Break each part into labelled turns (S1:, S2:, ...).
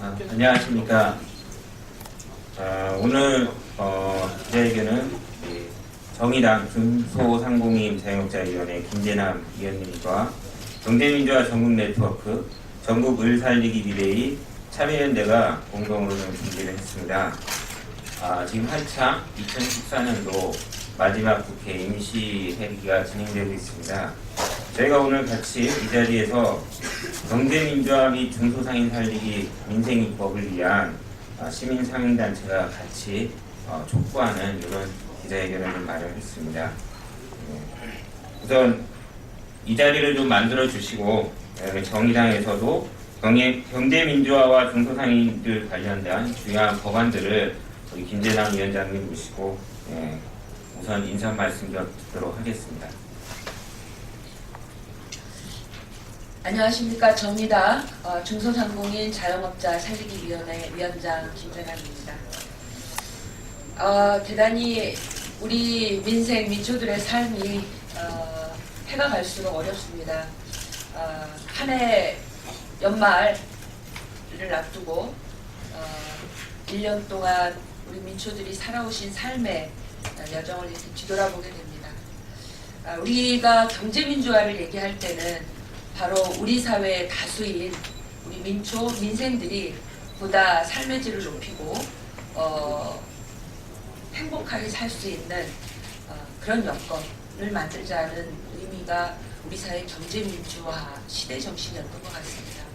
S1: 안녕하십니까. 오늘 기자회견은 정의당 중소상공인 자영업자위원회 김재남 위원님과 경제민주화 전국네트워크 전국 을살리기 리레이 참여연대가 공동으로 준비를 했습니다. 지금 한창 2014년도 마지막 국회 임시회기가 진행되고 있습니다. 저희가 오늘 같이 이 자리에서 경제민주화 및 중소상인 살리기 민생입법을 위한 시민상인단체가 같이 촉구하는 이런 기자회견을 좀 마련했습니다. 우선 이 자리를 좀 만들어 주시고 정의당에서도 경제민주화와 중소상인들 관련된 중요한 법안들을 우리 김재남 위원장님 모시고 우선 인사 말씀 좀 듣도록 하겠습니다.
S2: 안녕하십니까. 정의당 중소상공인 자영업자 살리기위원회 위원장 김재남입니다. 대단히 우리 민생 민초들의 삶이 해가 갈수록 어렵습니다. 한 해 연말을 앞두고 1년 동안 우리 민초들이 살아오신 삶의 여정을 이렇게 뒤돌아보게 됩니다. 우리가 경제민주화를 얘기할 때는 바로 우리 사회의 다수인 우리 민초, 민생들이 보다 삶의 질을 높이고 행복하게 살 수 있는 그런 여건을 만들자는 의미가 우리 사회 경제민주화 시대 정신이었던 것 같습니다.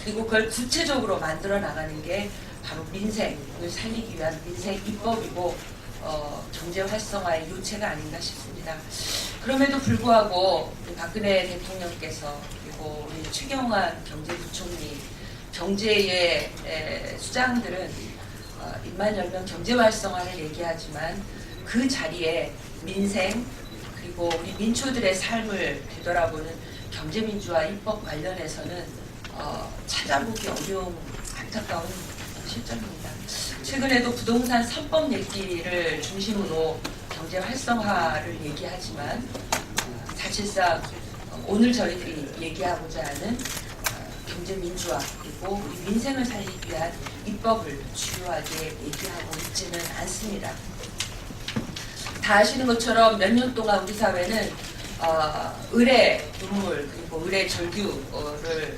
S2: 그리고 그걸 구체적으로 만들어 나가는 게 바로 민생을 살리기 위한 민생 입법이고 경제 활성화의 요체가 아닌가 싶습니다. 그럼에도 불구하고 박근혜 대통령께서 그리고 우리 최경환 경제부총리 경제의 수장들은 입만 열면 경제 활성화를 얘기하지만 그 자리에 민생 그리고 우리 민초들의 삶을 되돌아보는 경제민주화 입법 관련해서는 찾아보기 어려운 안타까운 실정입니다. 최근에도 부동산 3법 얘기를 중심으로 경제 활성화를 얘기하지만 사실상 오늘 저희들이 얘기하고자 하는 경제 민주화 그리고 우리 민생을 살리기 위한 입법을 주요하게 얘기하고 있지는 않습니다. 다 아시는 것처럼 몇 년 동안 우리 사회는 을의 눈물 그리고 을의 절규를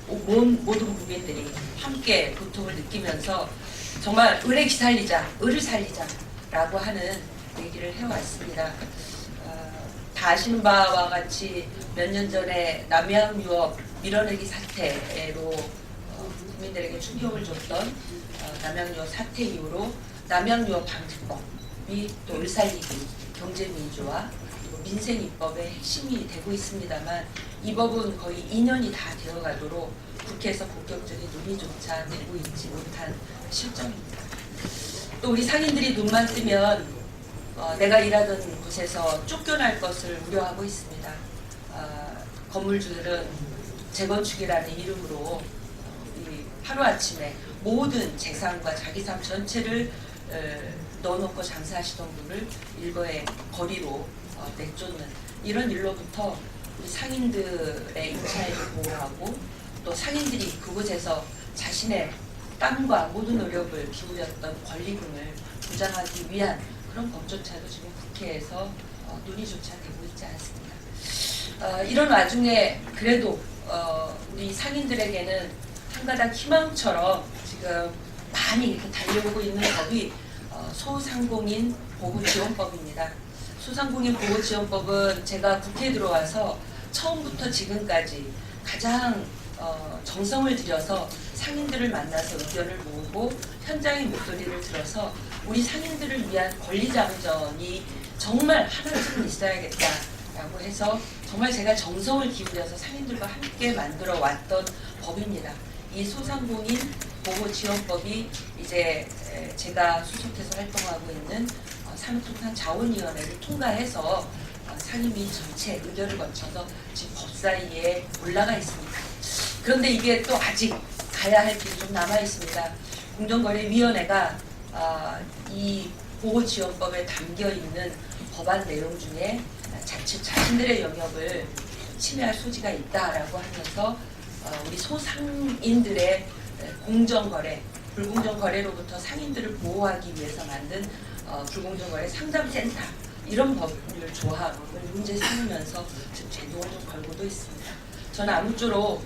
S2: 모든 국민들이 함께 고통을 느끼면서 정말 을에 기살리자, 을을 살리자라고 하는 얘기를 해왔습니다. 다 아시는 바와 같이 몇 년 전에 남양유업 밀어내기 사태로 국민들에게 충격을 줬던 남양유업 사태 이후로 남양유업 방지법이 또 을살리기, 경제민주화, 그리고 민생입법의 핵심이 되고 있습니다만 이 법은 거의 2년이 다 되어가도록 국회에서 본격적인 논의조차 되고 있지 못한 실정입니다. 또 우리 상인들이 눈만 뜨면 내가 일하던 곳에서 쫓겨날 것을 우려하고 있습니다. 건물주들은 재건축이라는 이름으로 하루아침에 모든 재산과 자기 삶 전체를 넣어놓고 장사하시던 분을 일거에 거리로 내쫓는 이런 일로부터 우리 상인들의 인차이를 보호하고 또 상인들이 그곳에서 자신의 땀과 모든 노력을 기울였던 권리금을 보장하기 위한 그런 법조차도 지금 국회에서 논의조차 되고 있지 않습니다. 이런 와중에 그래도 우리 상인들에게는 한 가닥 희망처럼 지금 많이 이렇게 달려오고 있는 법이 소상공인 보호지원법입니다. 소상공인 보호지원법은 제가 국회에 들어와서 처음부터 지금까지 가장 정성을 들여서 상인들을 만나서 의견을 모으고 현장의 목소리를 들어서 우리 상인들을 위한 권리장전이 정말 하나쯤은 있어야겠다라고 해서 정말 제가 정성을 기울여서 상인들과 함께 만들어 왔던 법입니다. 이 소상공인 보호지원법이 이제 제가 수속해서 활동하고 있는 산업통상자원위원회를 통과해서 상임위 전체 의결을 거쳐서 지금 법사위에 올라가 있습니다. 그런데 이게 또 아직 가야 할 길이 좀 남아 있습니다. 공정거래위원회가 이 보호지원법에 담겨 있는 법안 내용 중에 자신들의 영역을 침해할 소지가 있다라고 하면서 우리 소상인들의 공정거래, 불공정거래로부터 상인들을 보호하기 위해서 만든 불공정거래 상담센터 이런 법률 조합을 문제 삼으면서 지금 제동을 좀 걸고도 있습니다. 저는 아무쪼록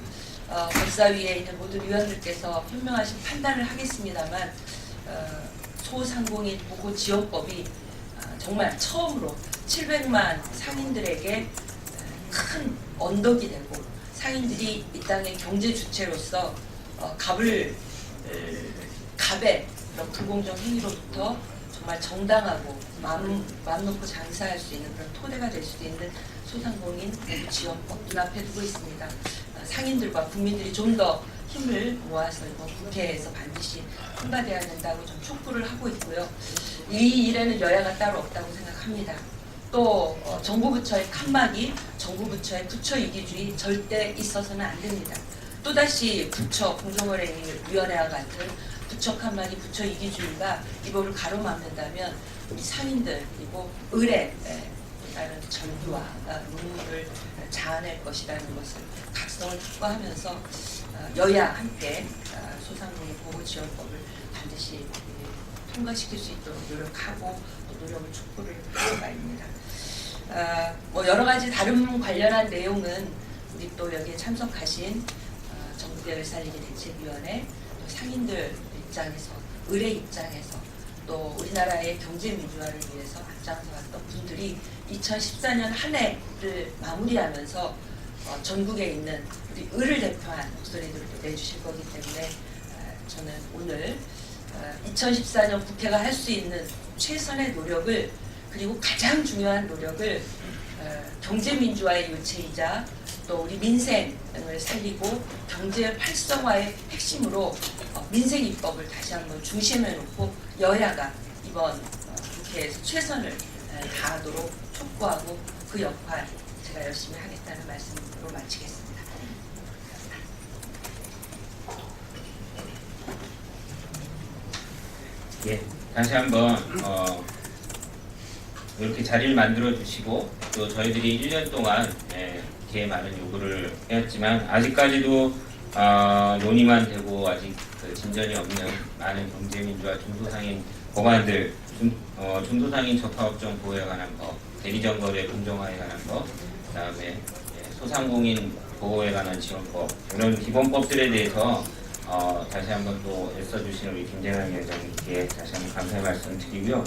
S2: 법사위에 있는 모든 위원들께서 현명하신 판단을 하겠습니다만 소상공인 보호 지원법이 정말 처음으로 700만 상인들에게 큰 언덕이 되고 상인들이 이 땅의 경제 주체로서 갑의 그런 불공정 행위로부터 정말 정당하고 마음 놓고 장사할 수 있는 그런 토대가 될 수도 있는 소상공인 보호 지원법 눈앞에 두고 있습니다. 상인들과 국민들이 좀 더 힘을 모아서 이번 국회에서 반드시 통과돼야 된다고 좀 촉구를 하고 있고요. 이 일에는 여야가 따로 없다고 생각합니다. 또 정부 부처의 칸막이, 정부 부처의 부처 이기주의 절대 있어서는 안 됩니다. 또다시 부처 공정거래위원회와 같은 부처 칸막이, 부처 이기주의가 이 법을 가로막는다면 우리 상인들 그리고 을의 다른 전기와 눈물을 자아낼 것이라는 것을 각성을 확보하면서 여야 함께 소상공인 보호지원법을 반드시 통과시킬 수 있도록 노력하고 또 노력을 촉구를 하는 바입니다. 뭐 여러 가지 다른 관련한 내용은 우리 또 여기에 참석하신 정부의 을살리기 대책위원회 또 상인들 입장에서 을의 입장에서 또 우리나라의 경제 민주화를 위해서 앞장서왔던 분들이 2014년 한 해를 마무리하면서 전국에 있는 우리 을을 대표한 목소리들을 또 내주실 거기 때문에 저는 오늘 2014년 국회가 할 수 있는 최선의 노력을 그리고 가장 중요한 노력을 경제 민주화의 요체이자 또 우리 민생을 살리고 경제 활성화의 핵심으로 민생 입법을 다시 한번 중심에 놓고 여야가 이번 국회에서 최선을 다하도록 촉구하고 그 역할 제가 열심히 하겠다는 말씀으로 마치겠습니다.
S1: 예, 다시 한번 이렇게 자리를 만들어 주시고 또 저희들이 1년 동안 이렇게 많은 요구를 해왔지만 아직까지도 논의만 되고 아직 그 진전이 없는 많은 경제민주화 중소상인 법안들, 중소상인 적합업종 보호에 관한 법, 대리점거래 공정화에 관한 법, 그다음에 소상공인 보호에 관한 지원법 이런 기본법들에 대해서 다시 한번 또 애써주신 우리 김재남 위원장님께 다시 한번 감사의 말씀 드리고요.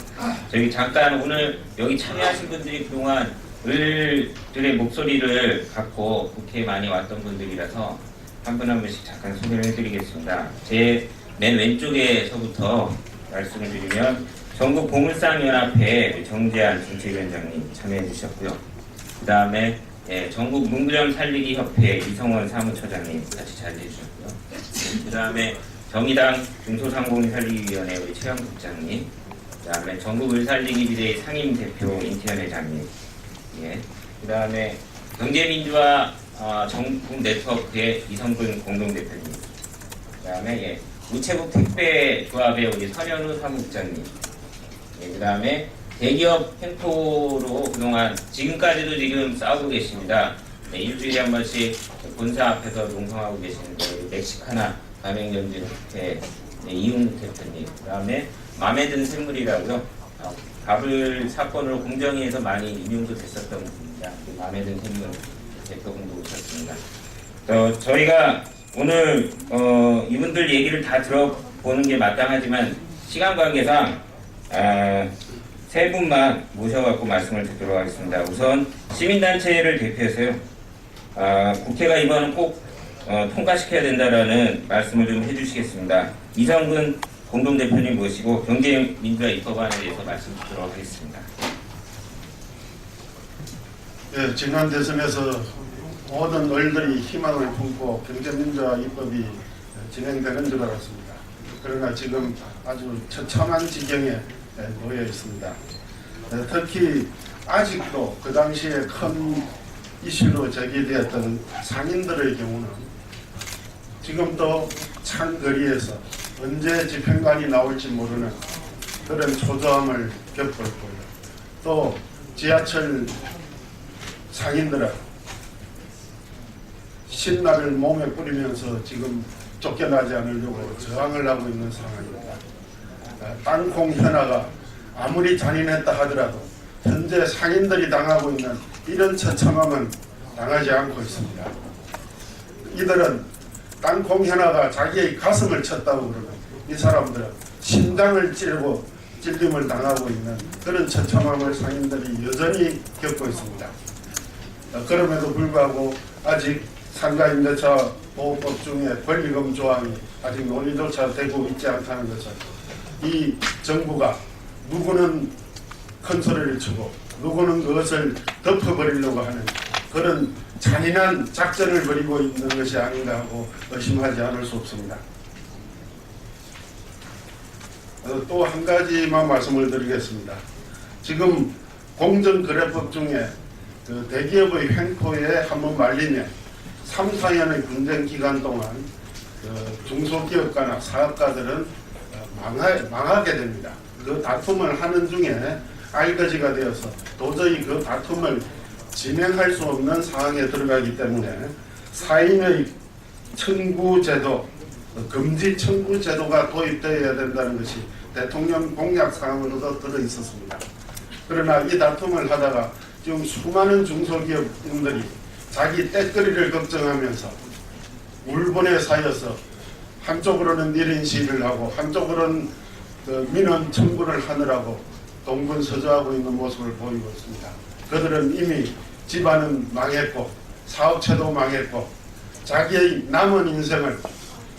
S1: 저희 잠깐 오늘 여기 참여하신 분들이 그동안 을들의 목소리를 갖고 국회에 많이 왔던 분들이라서 한 분 한 분씩 잠깐 소개를 해드리겠습니다. 제 맨 왼쪽에서부터 말씀을 드리면 전국 보물상연합회 정재한 정책위원장님 참여해 주셨고요. 그 다음에 전국 문구점 살리기 협회 이성원 사무처장님 같이 자리해 주셨고요. 그 다음에 정의당 중소상공인 살리기위원회 우리 최영 국장님, 그 다음에 전국 을살리기 비대위 상임 대표 인태현 회장님, 그 다음에 경제민주화 전국 네트워크의 이성근 공동대표님, 그 다음에 우체국 택배조합의 우리 선현우 사무국장님, 그 다음에 대기업 횡포로 그동안 지금까지도 지금 싸우고 계십니다. 일주일에 한 번씩 본사 앞에서 농성하고 계시는 멕시카나 가맹점주협회 이웅 대표님, 그 다음에 맘에 든 샘물이라고요. 갑을 사건으로 공정위에서 많이 인용도 됐었던 분입니다. 맘에 든 샘물 대표분도 오셨습니다. 저희가 오늘 이분들 얘기를 다 들어보는 게 마땅하지만 시간 관계상 세 분만 모셔갖고 말씀을 듣도록 하겠습니다. 우선 시민단체를 대표해서요. 국회가 이번은 꼭 통과시켜야 된다라는 말씀을 좀 해주시겠습니다. 이성근 공동대표님 모시고 경제민주화 입법안에 대해서 말씀 듣도록 하겠습니다.
S3: 예, 지난 대선에서 모든 을들이 희망을 품고 경제민주화 입법이 진행되는 줄 알았습니다. 그러나 지금 아주 처참한 지경에 놓여 있습니다. 특히 아직도 그 당시에 큰 이슈로 제기되었던 상인들의 경우는 지금도 찬 거리에서 언제 집행관이 나올지 모르는 그런 초조함을 겪고 있고요. 또 지하철 상인들은 신나를 몸에 뿌리면서 지금 쫓겨나지 않으려고 저항을 하고 있는 상황입니다. 땅콩 현아가 아무리 잔인했다 하더라도 현재 상인들이 당하고 있는 이런 처참함은 당하지 않고 있습니다. 이들은 땅콩 현아가 자기의 가슴을 쳤다고 그러는 이 사람들은 심장을 찌르고 찔림을 당하고 있는 그런 처참함을 상인들이 여전히 겪고 있습니다. 그럼에도 불구하고 아직 상가임대차 보호법 중에 권리금 조항이 아직 논의조차 되고 있지 않다는 것은 이 정부가 누구는 큰 소리를 치고 누구는 그것을 덮어버리려고 하는 그런 잔인한 작전을 벌이고 있는 것이 아닌가 하고 의심하지 않을 수 없습니다. 또 한 가지만 말씀을 드리겠습니다. 지금 공정거래법 중에 그 대기업의 횡포에 한번 말리면 3, 4년의 분쟁 기간 동안 그 중소기업가나 사업가들은 망하게 됩니다. 그 다툼을 하는 중에 알거지가 되어서 도저히 그 다툼을 진행할 수 없는 상황에 들어가기 때문에 사인의 청구제도, 금지 청구제도가 도입되어야 된다는 것이 대통령 공약 사항으로도 들어있었습니다. 그러나 이 다툼을 하다가 지금 수많은 중소기업인들이 자기 떼거리를 걱정하면서 울분에 쌓여서 한쪽으로는 1인 시위를 하고 한쪽으로는 그 민원 청구를 하느라고 동분서주하고 있는 모습을 보이고 있습니다. 그들은 이미 집안은 망했고 사업체도 망했고 자기의 남은 인생을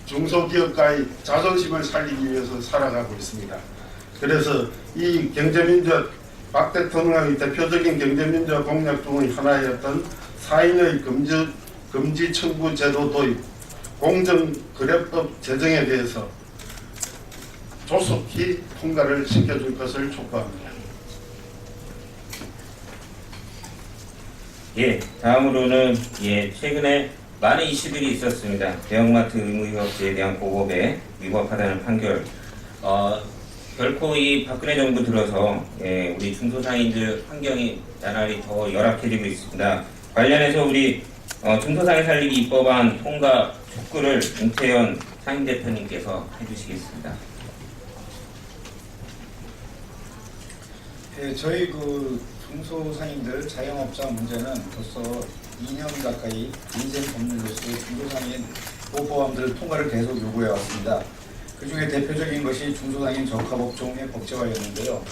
S3: 중소기업가의 자존심을 살리기 위해서 살아가고 있습니다. 그래서 이 경제민주화 박 대통령의 대표적인 경제민주화 공약 중의 하나였던 사인의 금지 청구 제도 도입, 공정거래법 제정에 대해서 조속히 통과를 시켜줄 것을 촉구합니다.
S1: 예, 다음으로는 최근에 많은 이슈들이 있었습니다. 대형마트 의무휴업제에 대한 고법에 위법하다는 판결. 결코 이 박근혜 정부 들어서 우리 중소상인들 환경이 나날이 더 열악해지고 있습니다. 관련해서 우리 중소상인 살리기 입법안 통과 촉구를 윤태현 상임대표님께서 해주시겠습니다.
S4: 예, 저희 그 중소상인들 자영업자 문제는 벌써 2년 가까이 민생 법률로서 중소상인 보호법안들 통과를 계속 요구해 왔습니다. 그 중에 대표적인 것이 중소상인 적합업종의 법제화였는데요.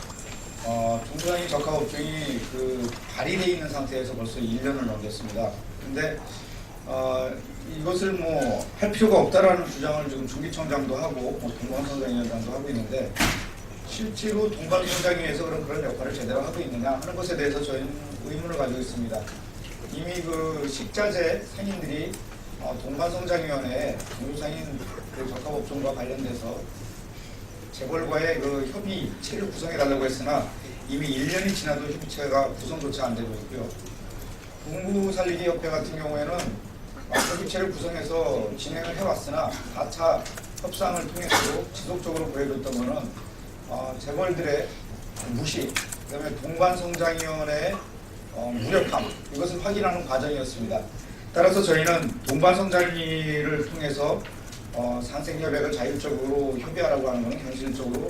S4: 중소상인 적합업종이 그 발의되어 있는 상태에서 벌써 1년을 넘겼습니다. 근데 이것을 뭐 할 필요가 없다라는 주장을 지금 중기청장도 하고 동방선장위원장도 하고 있는데 실제로 동방선장위에서 그런 역할을 제대로 하고 있느냐 하는 것에 대해서 저희는 의문을 가지고 있습니다. 이미 그 식자재 상인들이 동반성장위원회에 중소상인 그 적합업종과 관련돼서 재벌과의 그 협의체를 구성해달라고 했으나 이미 1년이 지나도 협의체가 구성조차 안 되고 있고요. 동부살리기협회 같은 경우에는 협의체를 구성해서 진행을 해왔으나 4차 협상을 통해서도 지속적으로 보여줬던 것은 재벌들의 무시, 그다음에 동반성장위원회의 무력함, 이것을 확인하는 과정이었습니다. 따라서 저희는 동반성장위를 통해서 상생협약을 자율적으로 협의하라고 하는 것은 현실적으로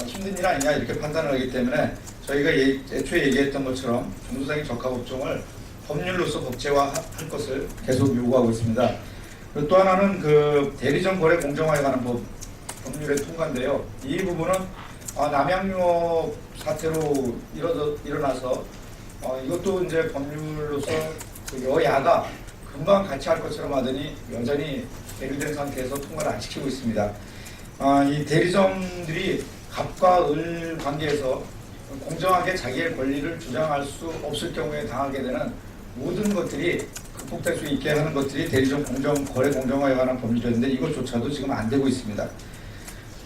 S4: 힘든 일 아니냐 이렇게 판단을 하기 때문에 저희가 애초에 얘기했던 것처럼 중소상인 적합업종을 법률로서 법제화할 것을 계속 요구하고 있습니다. 그리고 또 하나는 그 대리점 거래 공정화에 관한 법률의 통과인데요. 이 부분은 남양유업 사태로 일어나서 이것도 이제 법률로서 그 여야가 금방 같이 할 것처럼 하더니 여전히 계류된 상태에서 통과를 안 시키고 있습니다. 이 대리점들이 갑과 을 관계에서 공정하게 자기의 권리를 주장할 수 없을 경우에 당하게 되는 모든 것들이 극복될 수 있게 하는 것들이 대리점 거래 공정화에 관한 법률이었는데 이것조차도 지금 안 되고 있습니다.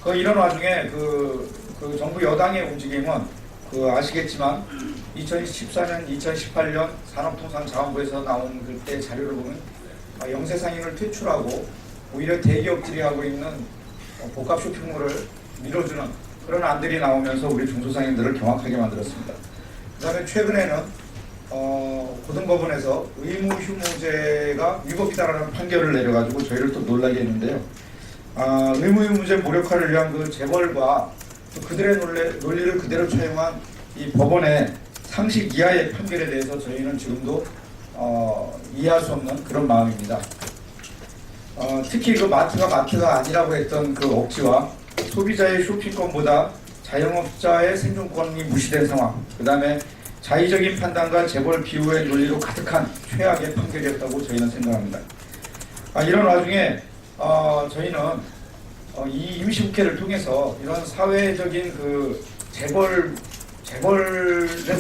S4: 이런 와중에 그 정부 여당의 움직임은 아시겠지만 2014년, 2018년 산업통상자원부에서 나온 그때 자료를 보면 영세상인을 퇴출하고 오히려 대기업들이 하고 있는 복합 쇼핑몰을 밀어주는 그런 안들이 나오면서 우리 중소상인들을 경악하게 만들었습니다. 그 다음에 최근에는 고등법원에서 의무휴무제가 위법이다라는 판결을 내려가지고 저희를 또 놀라게 했는데요. 의무의 문제 무력화를 위한 그 재벌과 또 그들의 논리를 그대로 차용한 이 법원의 상식 이하의 판결에 대해서 저희는 지금도 이해할 수 없는 그런 마음입니다. 특히 그 마트가 아니라고 했던 그 억지와 소비자의 쇼핑권보다 자영업자의 생존권이 무시된 상황, 그 다음에 자의적인 판단과 재벌 비호의 논리로 가득한 최악의 판결이었다고 저희는 생각합니다. 이런 와중에 저희는 이 임시국회를 통해서 이런 사회적인 그 재벌의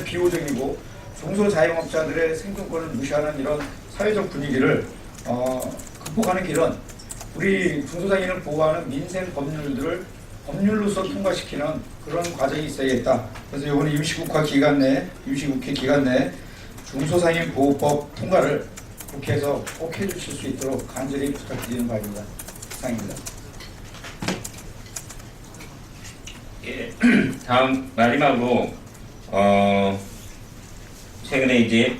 S4: 비호적이고 중소자영업자들의 생존권을 무시하는 이런 사회적 분위기를 극복하는 길은 우리 중소상인을 보호하는 민생 법률들을 법률로서 통과시키는 그런 과정이 있어야겠다. 그래서 이번 임시국회 기간 내 중소상인 보호법 통과를 국회에서 꼭 해주실 수 있도록 간절히 부탁드리는 바입니다. 이상입니다.
S1: 예, 다음 마지막으로 최근에 이제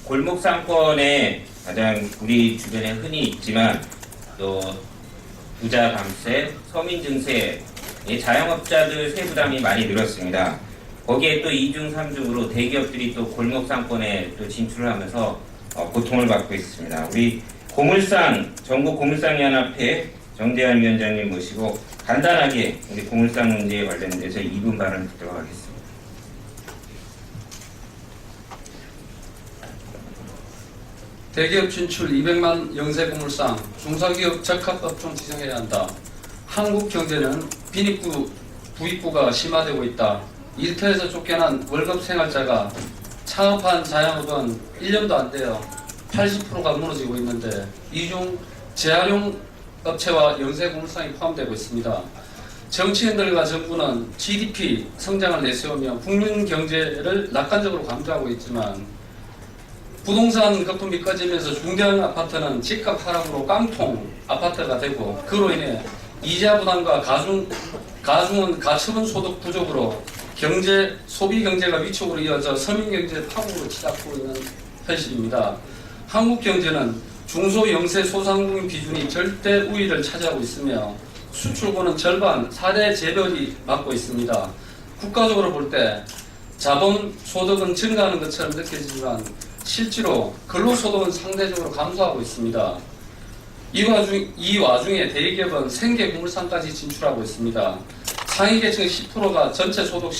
S1: 골목 상권에 가장 우리 주변에 흔히 있지만 또 부자 감세, 서민 증세의 자영업자들 세부담이 많이 늘었습니다. 거기에 또 2중, 3중으로 대기업들이 또 골목 상권에 또 진출을 하면서 고통을 받고 있습니다. 우리 전국 고물상연합회 정대환 위원장님 모시고 간단하게 우리 고물상 문제에 관련돼서 2분 발언 듣도록 하겠습니다.
S5: 대기업 진출 200만 영세 고물상, 중소기업 적합업종 지정해야 한다. 한국 경제는 빈익부, 부익부가 심화되고 있다. 일터에서 쫓겨난 월급 생활자가 창업한 자영업은 1년도 안 돼요. 80%가 무너지고 있는데 이 중 재활용 업체와 영세 고물상이 포함되고 있습니다. 정치인들과 정부는 GDP 성장을 내세우며 국민 경제를 낙관적으로 강조하고 있지만 부동산 거품이 꺼지면서 중대형 아파트는 집값 하락으로 깡통 아파트가 되고 그로 인해 이자 부담과 가중은 가처분 소득 부족으로 소비 경제가 위축으로 이어져 서민 경제 파국으로 치닫고 있는 현실입니다. 한국 경제는 중소 영세 소상공인 비중이 절대 우위를 차지하고 있으며 수출고는 절반 4대 재벌이 맡고 있습니다. 국가적으로 볼 때 자본 소득은 증가하는 것처럼 느껴지지만 실제로 근로소득은 상대적으로 감소하고 있습니다. 이 와중에 대기업은 생계 고물상까지 진출하고 있습니다. 상위계층 10%가 전체 소득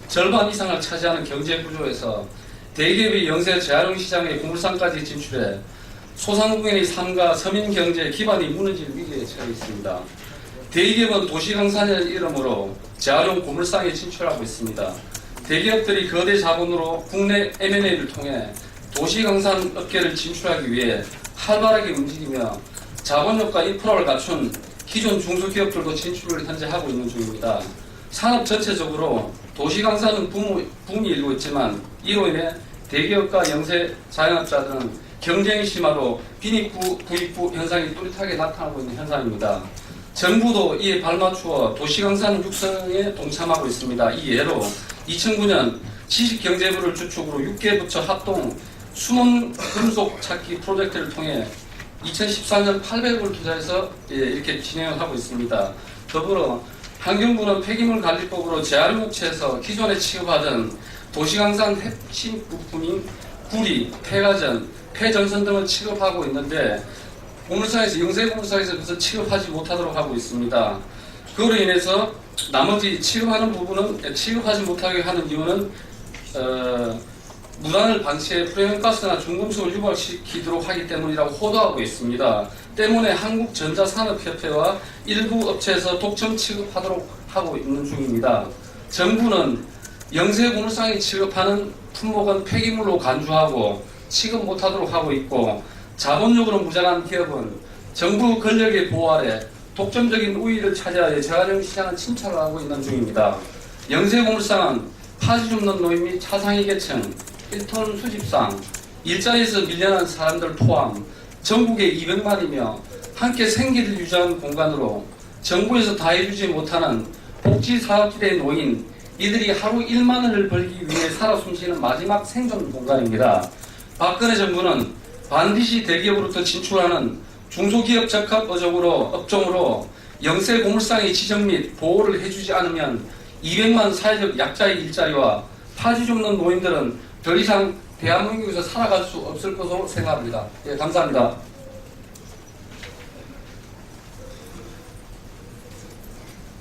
S5: 절반 이상을 차지하는 경제 구조에서 대기업이 영세 재활용 시장의 고물상까지 진출해 소상공인의 삶과 서민 경제의 기반이 무너질 위기에 처해 있습니다. 대기업은 도시강산이라는 이름으로 재활용 고물상에 진출하고 있습니다. 대기업들이 거대 자본으로 국내 M&A를 통해 도시강산 업계를 진출하기 위해 활발하게 움직이며 자본력과 인프라를 갖춘 기존 중소기업들도 진출을 현재 하고 있는 중입니다. 산업 전체적으로 도시강산은 붐이 일고 있지만 이로 인해 대기업과 영세 자영업자들은 경쟁이 심화로 빈익부, 부익부 현상이 뚜렷하게 나타나고 있는 현상입니다. 정부도 이에 발맞추어 도시강산 육성에 동참하고 있습니다. 이 예로 2009년 지식경제부를 주축으로 6개 부처 합동 숨은 금속 찾기 프로젝트를 통해 2014년 800억을 투자해서 이렇게 진행을 하고 있습니다. 더불어 환경부는 폐기물관리법으로 재활용업체에서 기존에 취급하던 도시강산 핵심 부품인 구리, 폐가전, 폐전선 등을 취급하고 있는데 영세 고물상에서 그것을 취급하지 못하도록 하고 있습니다. 그로 인해서 나머지 취급하는 부분은 취급하지 못하게 하는 이유는 무단을 방치해 프레온가스나 중금속을 유발시키도록 하기 때문이라고 호도하고 있습니다. 때문에 한국전자산업협회와 일부 업체에서 독점 취급하도록 하고 있는 중입니다. 정부는 영세 고물상이 취급하는 품목은 폐기물로 간주하고 취급 못하도록 하고 있고 자본력으로 무장한 기업은 정부 권력의 보호 아래 독점적인 우위를 차지하여 재활용 시장을 침탈하고 있는 중입니다. 영세 고물상은 파지 줍는 노인 및 차상위 계층, 1톤 수집상, 일자리에서 밀려난 사람들 포함 전국에 200만이며 함께 생계를 유지하는 공간으로 정부에서 다 해주지 못하는 복지사업지대의 노인, 이들이 하루 1만 원을 벌기 위해 살아 숨쉬는 마지막 생존 공간입니다. 박근혜 정부는 반드시 대기업으로부터 진출하는 중소기업 적합 업종으로 영세 고물상의 지정 및 보호를 해주지 않으면 200만 사회적 약자의 일자리와 파지 줍는 노인들은 더 이상 대한민국에서 살아갈 수 없을 것으로 생각합니다. 예, 감사합니다.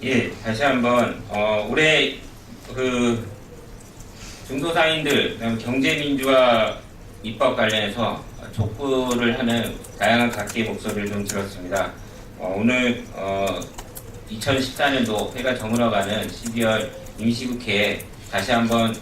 S1: 예, 다시 한번 올해 그 중소상인들 그다음에 경제민주화 입법 관련해서 촉구를 하는 다양한 각계의 목소리를 좀 들었습니다. 오늘 2014년도 회가 저물어가는 12월 임시국회에 다시 한번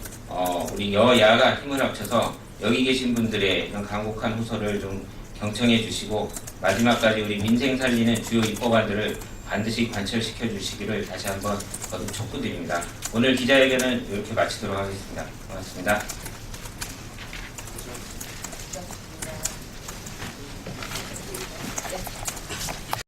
S1: 우리 여야가 힘을 합쳐서 여기 계신 분들의 이런 강곡한 호소를 좀 경청해 주시고 마지막까지 우리 민생 살리는 주요 입법안들을 반드시 관철시켜 주시기를 다시 한번 거듭 촉구드립니다. 오늘 기자회견은 이렇게 마치도록 하겠습니다. 고맙습니다.